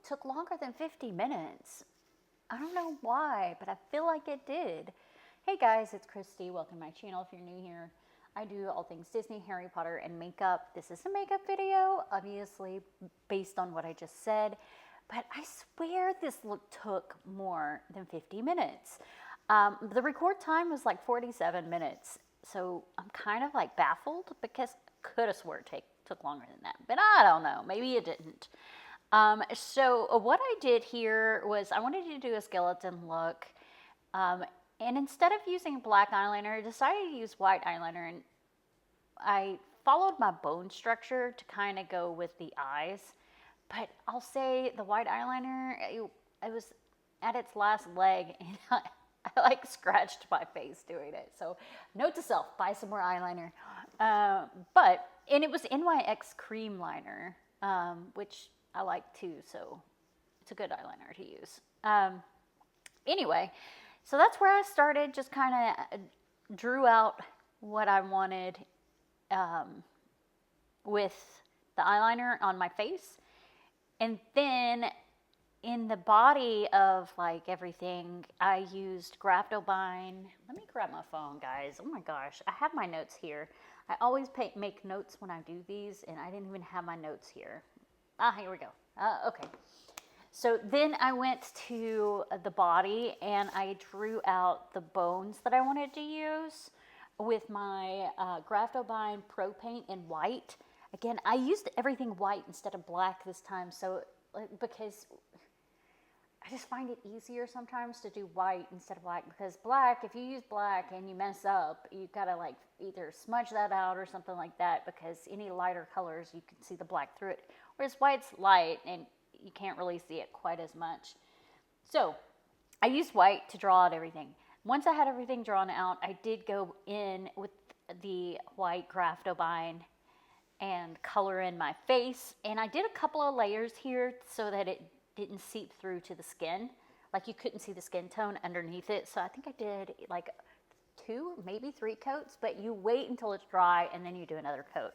took longer than 50 minutes. I don't know why, but I feel like it did. Hey guys, it's Christy. Welcome to my channel if you're new here. I do all things Disney, Harry Potter, and makeup. This is a makeup video, obviously based on what I just said, but I swear this look took more than 50 minutes. The record time was like 47 minutes, so I'm kind of like baffled because I could have swore it took longer than that, but I don't know, maybe it didn't. So what I did here was I wanted to do a skeleton look, and instead of using black eyeliner, I decided to use white eyeliner, and I followed my bone structure to kind of go with the eyes. But I'll say the white eyeliner, it was at its last leg, and I like scratched my face doing it. So note to self, buy some more eyeliner. And it was NYX cream liner, which I like too, so it's a good eyeliner to use. Anyway, so that's where I started, just kind of drew out what I wanted with the eyeliner on my face. And then in the body of like everything, I used Graptobine. Let me grab my phone, guys. Oh my gosh, I have my notes here. I always make notes when I do these, and I didn't even have my notes here. Here we go. Okay. So then I went to the body and I drew out the bones that I wanted to use with my Graptobine ProPaint in white. Again, I used everything white instead of black this time, so because I just find it easier sometimes to do white instead of black, because black, if you use black and you mess up, you gotta like either smudge that out or something like that, because any lighter colors you can see the black through it, whereas white's light and you can't really see it quite as much. So I used white to draw out everything. Once I had everything drawn out, I did go in with the white Graptobine and color in my face, and I did a couple of layers here so that it didn't seep through to the skin, like you couldn't see the skin tone underneath it. So I think I did like 2, maybe 3 coats, but you wait until it's dry and then you do another coat.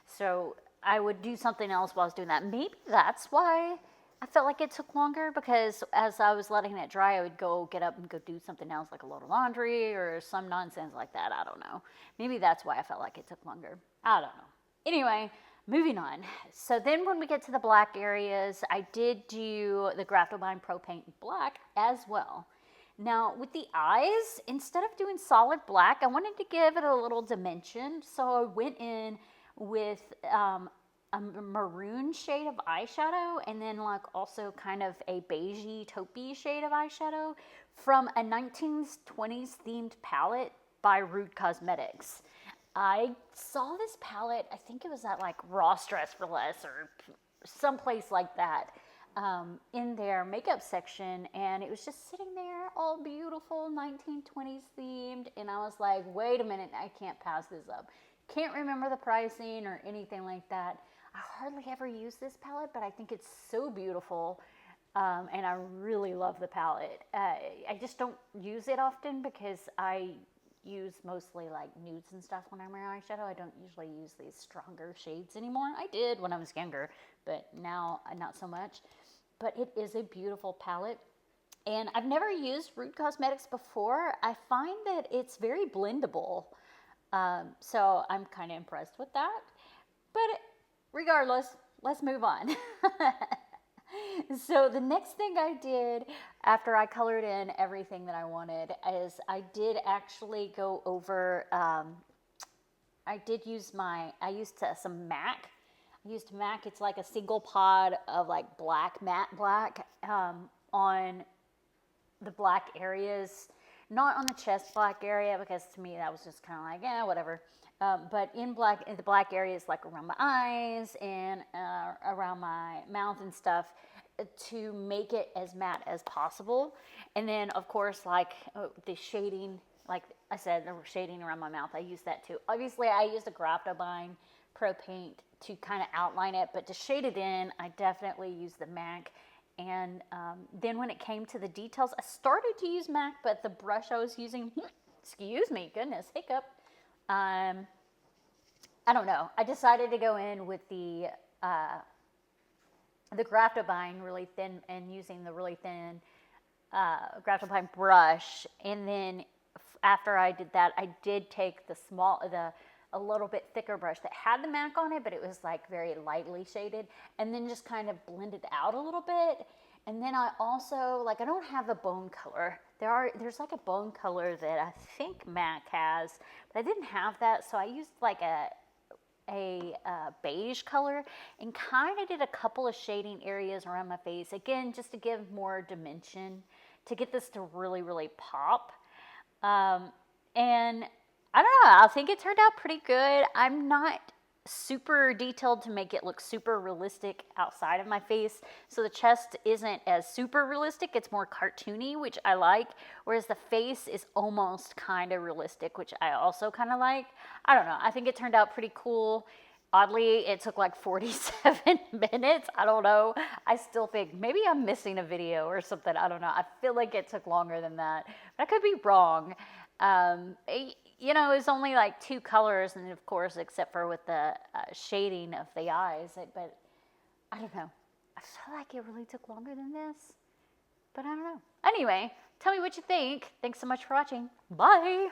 So I would do something else while I was doing that. Maybe that's why I felt like it took longer, because as I was letting it dry, I would go get up and go do something else, like a load of laundry or some nonsense like that. I don't know. Maybe that's why I felt like it took longer. I don't know. Anyway, moving on. So then when we get to the black areas, I did do the Graptobine ProPaint black as well. Now with the eyes, instead of doing solid black, I wanted to give it a little dimension. So I went in with a maroon shade of eyeshadow, and then like also kind of a beigey taupey shade of eyeshadow from a 1920s themed palette by Rude Cosmetics. I saw this palette, I think it was at like Ross Dress for Less or someplace like that, in their makeup section, and it was just sitting there all beautiful 1920s themed, and I was like, wait a minute, I can't pass this up. Can't remember the pricing or anything like that. I hardly ever use this palette, but I think it's so beautiful, and I really love the palette. I just don't use it often because I use mostly like nudes and stuff when I'm wearing eyeshadow. I don't usually use these stronger shades anymore. I did when I was younger, but now not so much. But it is a beautiful palette, and I've never used Rude Cosmetics before. I find that it's very blendable, so I'm kind of impressed with that. But regardless, let's move on. So the next thing I did after I colored in everything that I wanted is I did actually go over, I used some MAC. I used MAC, it's like a single pod of like matte black on the black areas, not on the chest black area, because to me that was just kind of like, yeah, whatever. But in the black areas, like around my eyes and around my mouth and stuff, to make it as matte as possible. And then, of course, like the shading, like I said, the shading around my mouth, I use that too. Obviously, I used a Graptobine ProPaint to kind of outline it, but to shade it in, I definitely used the MAC. And then when it came to the details, I started to use MAC, but the brush I was using, excuse me, goodness, hiccup. I don't know. I decided to go in with the the Graftovine really thin and using the really thin Graftovine brush. And then after I did that, I did take a little bit thicker brush that had the MAC on it, but it was like very lightly shaded, and then just kind of blended out a little bit. And then I also, like, I don't have a bone color. There's like a bone color that I think MAC has, but I didn't have that, so I used like a beige color and kind of did a couple of shading areas around my face, again, just to give more dimension, to get this to really, really pop. And I don't know, I think it turned out pretty good. I'm not super detailed to make it look super realistic outside of my face, so the chest isn't as super realistic, it's more cartoony, which I like, whereas the face is almost kind of realistic, which I also kind of like. I don't know, I think it turned out pretty cool. Oddly, it took like 47 minutes. I don't know. I still think maybe I'm missing a video or something. I don't know. I feel like it took longer than that, but I could be wrong. You know, it's only like 2 colors, and of course, except for with the shading of the eyes. But I don't know. I feel like it really took longer than this, but I don't know. Anyway, tell me what you think. Thanks so much for watching. Bye.